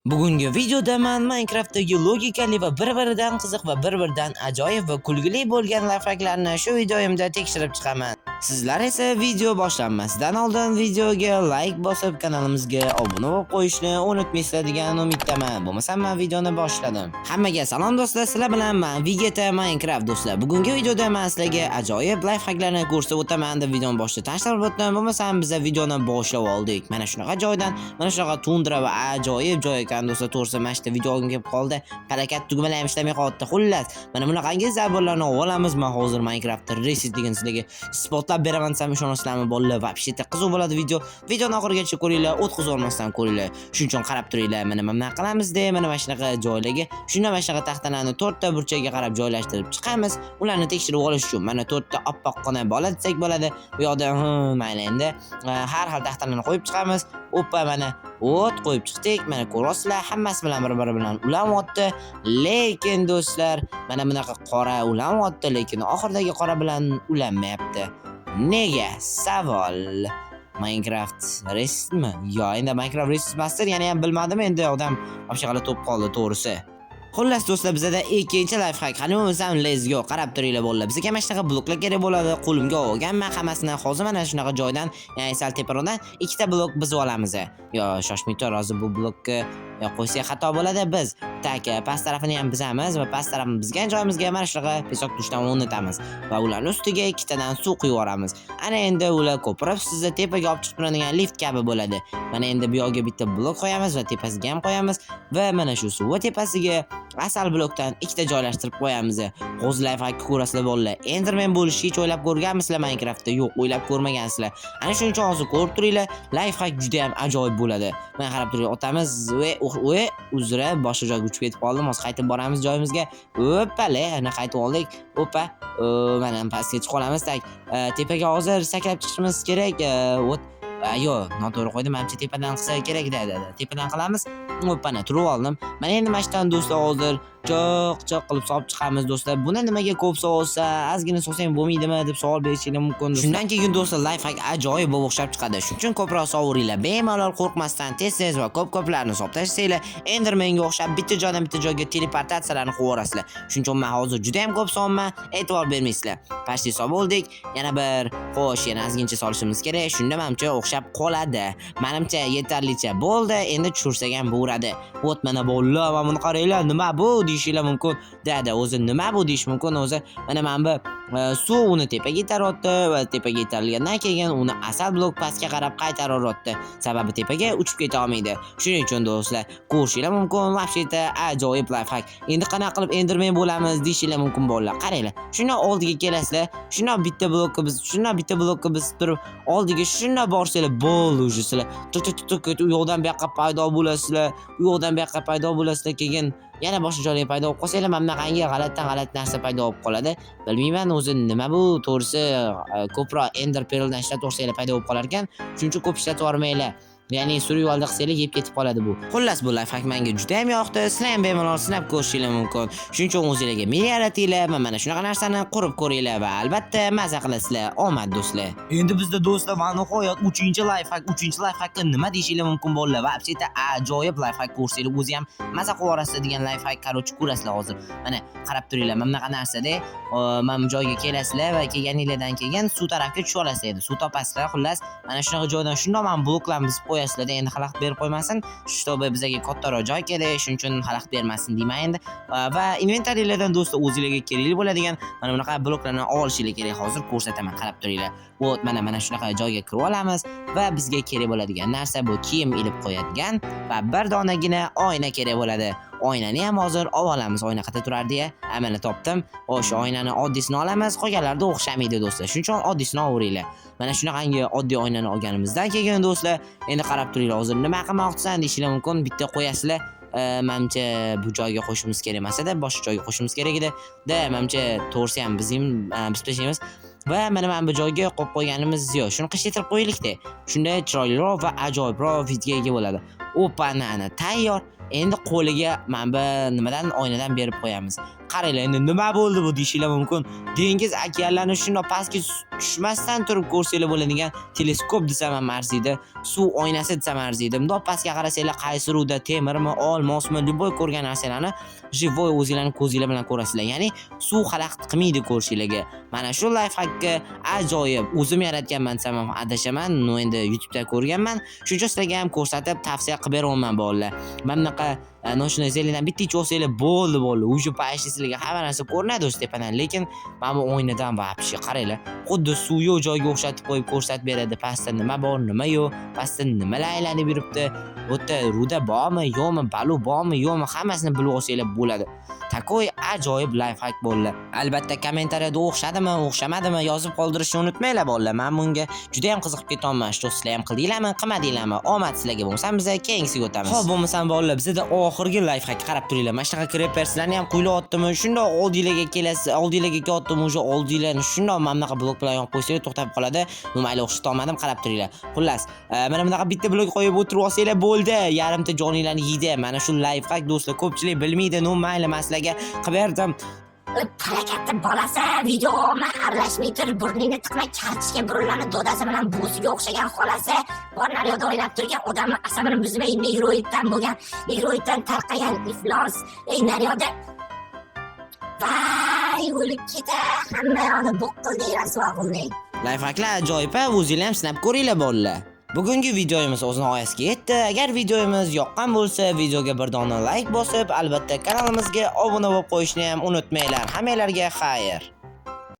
Bugungi videoda men Minecraftdagi logikali va bir-biridan qiziq va bir-biridan ajoyib va kulgili bo'lgan lifehacklarni shu videoyimda tekshirib chiqaman. Sizlar esa video boshlanmasidan oldin videoga like bosib kanalimizga obuna bo'lib qo'yishni unutmaysizlar degan umiddaman. Bo'lmasa men videoni boshladim. Hammaga salom do'stlar, sizlar bilan men Vegeta Minecraft do'stlar. Bugungi videoda men sizlarga ajoyib lifehacklarni ko'rsatib o'taman deb videoni boshida tanishtirib o'tdim. Bo'lmasa biz videoni boshlab oldik. Mana shunaqa joydan, mana shunaqa tundra va ajoyib joy ekan do'stlar. To'g'risi mana shu videoga kelib qoldi. Harakat tugmalar ham ishlamay qoldi. Xullas, mana bunaqangi zaborlarni olamiz. Men hozir Minecraftda reset degan sizlarga isbotlab beraman desam ishonasizlarmi bolalar? Вообще qiziq bo'ladi video. Videoni oxirigacha ko'ringlar, o'tkazib olmasdan ko'ringlar. Shuning uchun qarab turinglar. Mana nima qilamiz-da, mana shunaqa joylarga, shunda mana shunaqa taxtalarni 4 ta burchakka qarab joylashtirib chiqamiz. Ularni tekshirib olish uchun mana 4 ta oppoqqina bola desak bo'ladi. Bu yoqda mayli endi har xil taxtalarni qo'yib chiqamiz. Oppa mana o't qo'yib chiqdik. Mana ko'rasizlar, hammasi bilan bir-biri bilan ulanmoqda. Lekin do'stlar, mana bunaqa qora ulanmoqda, lekin oxirdagi qora bilan ulanmayapti. Nega? Savol. Minecraft resmi? Yo, endi Minecraft resmi master, yana ham bilmadim, endi odam вообще qala to'p qoldi to'g'risi. Xullas do'stlar, bizda ikkinchi lifehack. Qani bo'lsam, let's go. Qarab turinglar bolalar. Bizga mana shunaqa bloklar kerak bo'ladi. Qo'limga olganman hammasini. Hozir mana shunaqa joydan, ya'ni sal teparoqdan ikkita blok buzib olamiz. Yo, shoshmay tur, hozir bu blokka qo'ysak xato bo'ladi. Biz tak past tarafini ham buzamiz va past tarafini buzgan joyimizga mana shunaqa pesok tushdan o'rnatamiz va ularning ustiga ikkitadan suv quyib yuboramiz. Ana endi ular ko'pirib sizni tepaga olib chiqib turadigan lift kabi bo'ladi. Mana endi bu yoqqa bitta blok qo'yamiz va tepasiga ham qo'yamiz va mana shu suv tepasiga asal blokdan ikkita joylashtirib qo'yamiz. Hozir lifehack ko'rasizlar bolalar. Enderman bo'lishni hech o'ylab ko'rganmisizlar Minecraftda? Yo'q, o'ylab ko'rmagansizlar. Ana shuning uchun hozir ko'rib turinglar, lifehack juda ham ajoyib bo'ladi. Mana qarab turing, otamiz va uzra boshqa joyga uchib ketib qoldim. Hozir qaytib boramiz joyimizga. Oppale, ana qaytib oldik. Oppa, mana pastga chiqib qolamiz. Tepaga hozir sakrab chiqishimiz kerak. Yo, noto'g'ri qo'ydim. Menimcha tepadan qilsa kerak-da. Tepadan qilamiz. Oppana turib oldim. Mana endi mashtan do'stlar hozir choq qilib solib chiqamiz do'stlar. Buni nimaga ko'p solsa, ozgina solsang bo'lmaydimi deb savol berishingiz mumkin. Shundan keyin do'stlar lifehack ajoyib bo'lib o'xshab chiqadi. Shuning uchun ko'proq sovuringlar. Bemalol qo'rqmasdan tez va ko'plarni solib tashlasanglar, Endermanga o'xshab bitta joydan bitta joyga teleportatsiyalarni qilib yuborasizlar. Shuning uchun men hozir juda ham ko'p solman, e'tibor bermaysizlar. Pashti solib oldik. Yana bir xo'sh, yana ozgincha solishimiz kerak. Shunda menimcha o'xshab qoladi. Menimcha yetarlicha bo'ldi. Endi tushirsak ham bo'ladi. O't mana bolalar, mana buni qaranglar, nima bu deyishinglar mumkin. O'zi nima bu deyish mumkin. O'zi mana bu suv uni tepaga yetaryapti va tepaga yetargandan keyin uni asal blok pastga qarab qaytararyapti. Sababi tepaga uchib keta olmaydi. Shuning uchun do'stlar, ko'rishinglar mumkin. Вообще-то ajoyib lifehack. Endi qanaqa qilib Enderman bo'lamiz deyishinglar mumkin bolalar. Qaranglar. Shunday oldiga kelasizlar. Shunday bitta blokka biz turib oldiga shunday borsanglar bo'ldi уже sizlar. U yoqdan bu yoqqa paydo bo'lasizlar. U yoqdan bu yoqqa paydo bo'lasizlar. Keyin yana boshqa joyga paydo bo'lib qolsanglar, mana bunaqangi g'alati narsa paydo bo'lib qoladi. Bilmayman o'zi nima bu, to'g'risi ko'proq Ender Pearldan ishlatib o'rsanglar paydo bo'lib qolar ekan. Shuning uchun ko'p ishlatib yormanglar. Ya'ni survivalda qilsanglar yeb ketib qoladi bu. Xullas bu lifehack menga juda ham yoqdi. Sizlar ham bemalol sinab ko'rishinglar mumkin. Shuning uchun o'zingizlarga miya yaratinglar va mana shunaqa narsani qurib ko'ringlar va albatta maza qilasizlar. Omad do'stlar. Endi bizda do'stlar va nihoyat 3-lifehackka nima deyishinglar mumkin bolalar. Va вообще-то ajoyib lifehack ko'rsanglar o'zi ham maza qilib yuborasizlar degan lifehack, qarochi ko'rasizlar hozir. Mana qarab turinglar, mana bunaqa narsada mana bu joyga kelasizlar va kelganinglardan keyin suv tarafga tushib olasizlar. Suv topasizlar. Xullas, mana shunaqa joydan shunday men bloklarni buzib qo'yasizlar. Endi xalaqit berib qo'ymasin. Shtobe bizga kattaroq joy kerak, shuning uchun xalaqit bermasin deyman endi. Va inventaringlardan do'stlar o'zingizlarga kerakli bo'ladigan mana bunaqa bloklarni olishinglar kerak. Hozir ko'rsataman, qarab turinglar. Mana shunaqa joyga kirib olamiz va bizga kerak bo'ladigan narsa bu kiyim ilib qo'yadigan va bir donagina oyna kerak bo'ladi. Oynani ham hozir olamiz. Oyna qayerda turardi-ya? Mana topdim. O'sha oynani oddiysini olamiz. Qolganlarida o'xshamaydi do'stlar. Shuning uchun oddiysini olaveringlar. Mana shunaqangi oddiy oynani olganimizdan keyin do'stlar, endi qarab turinglar, hozir nima qilmoqchisan deyishinglar mumkin. Bitta qo'yasizlar. Menimcha bu joyga qo'shimiz kerak emas-da, boshqa joyga qo'shimiz kerak edi. Menimcha to'g'risi ham biz tashlaymiz. Va mana bu joyga qo'yib qo'yganimiz yo'q. Shuni qishlatib qo'yaylik-da. Shunda chiroyliroq va ajoyibroq videoga ega bo'ladi. Oppa, tayyor. Endi qo'liga mana bu nimadan oynadan berib qo'yamiz. Qaranglar, endi nima bo'ldi bu deyishinglar mumkin. Dengiz okeanlarni shunday pastga tushmasdan turib ko'rsanglar bo'ladigan teleskop desam ham arziydi. Suv oynasi desam arziydi. Bundoq pastga qarasanglar, qaysi ruvda temirmi, olmosmi, liboy ko'rgan narsalarni живой o'zinglarning ko'zinglar bilan ko'rasizlar. Ya'ni suv xalaqit qilmaydi ko'rishinglarga. Mana shu lifehackni ajoyib o'zim yaratganman desam ham adashaman. Endi YouTube'da ko'rganman. Shuncha sizlarga ham ko'rsatib tavsiya qilib beraman bolalar. Mana bunaqa noshunay zelingdan bitta ichib olsanglar bo'ldi. Уже почти sizlarga hamma narsa ko'rinadi o'z tepadan, lekin mana bu o'ynadan вообще qaranglar. Xuddi suv yo'q joyga o'xshatib qo'yib ko'rsatib beradi. Pastda nima bor, nima yo'q, pastda nimalar aylanib yuribdi, bu yerda ruda bormi, yo'qmi, balu bormi, yo'qmi, hammasini bilib olsanglar bo'ladi. Takoy ajoyib lifehack bolalar. Albatta kommentariyada o'xshadimi, o'xshamadimi yozib qoldirishni unutmanglar bolalar. Men bunga juda ham qiziqib ketyapman. Shu sizlar ham qildinglarmi, qilmadinglarmi? Omad sizlarga bo'lsa, biz keyingisiga o'tamiz. Xo'p, bo'lmasam bolalar, bizda oxirgi lifehack qarab turinglar. Mana shunaqa kreperslarni ham quylayaptimi? Shundoq oldinglarga kelasiz, oldinglarga kelyaptim, o'sha oldinglarni shundoq mana bunaqa blok bilan yo'q qo'ysanglar to'xtab qoladi. Mayli o'xshatolmadim, qarab turinglar. Xullas, mana bunaqa bitta blok qo'yib o'tirib olsanglar bo'ldi. Yarimta joninglarni yeydi. Mana shu lifehack do'stlar ko'pchilik bilmaydi. Mayli masalaga qilib berdim. Harakatni bolasi videoga aralashmay turib burnini tiqmay kartishga burilani dodasi bilan buziga o'xshagan xolasi bor naryoqda o'ynab turgan odamni asabini buzmay negroiddan tarqagan iflos naryoqda vay o'lib keta hamma yoqni bo'qqil deyman sog'imlik. Lifehacklar ajoyib, o'zinglar ham sinab ko'ringlar bolalar. Bugungi videomiz o'z nihoyasiga yetdi. Agar videomiz yoqqan bo'lsa, videoga bir dona like bosib, albatta kanalimizga obuna bo'lib qo'yishni ham unutmanglar. Hammalarga xayr.